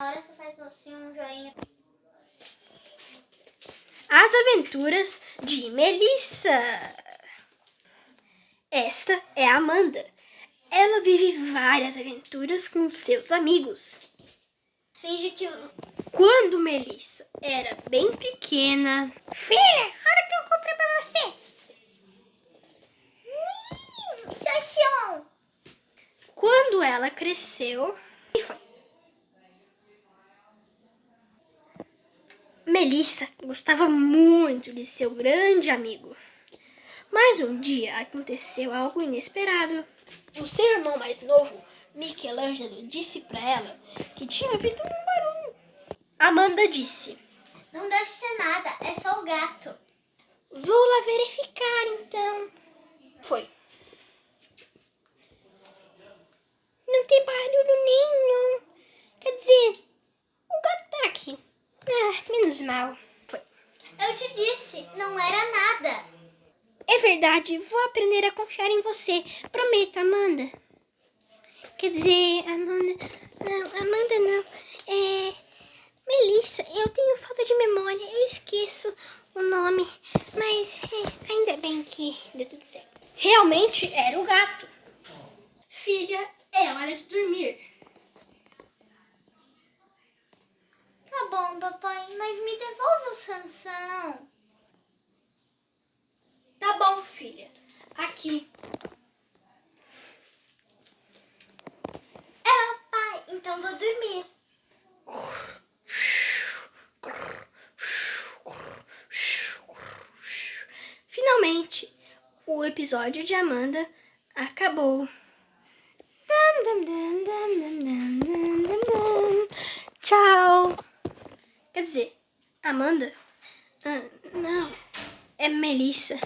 Agora você faz assim um joinha. As Aventuras de Melissa. Esta é a Amanda. Ela vive várias aventuras com seus amigos. Finge que... Quando Melissa era bem pequena... Filha, olha o que eu comprei pra você. Sensação. Quando ela cresceu... E foi. Melissa gostava muito de seu grande amigo. Mas um dia aconteceu algo inesperado. O seu irmão mais novo, Michelangelo, disse para ela que tinha ouvido um barulho. Amanda disse: Não deve ser nada, é só o gato. Vou lá verificar então. Foi. Não tem barulho nenhum. Quer dizer, o gato tá aqui. Ah, menos mal. Foi. Eu te disse, não era nada. É verdade, vou aprender a confiar em você. Prometo, Amanda. Quer dizer, Amanda não. Melissa, eu tenho falta de memória. Eu esqueço o nome. Mas ainda bem que deu tudo certo. Realmente era o gato. Filha, é hora de dormir. Tá bom, papai, mas me devolve o Sansão. Tá bom, filha. Aqui. É, papai, então vou dormir. Finalmente, o episódio de Amanda acabou. Tchau. Quer dizer, Amanda? Não, é Melissa.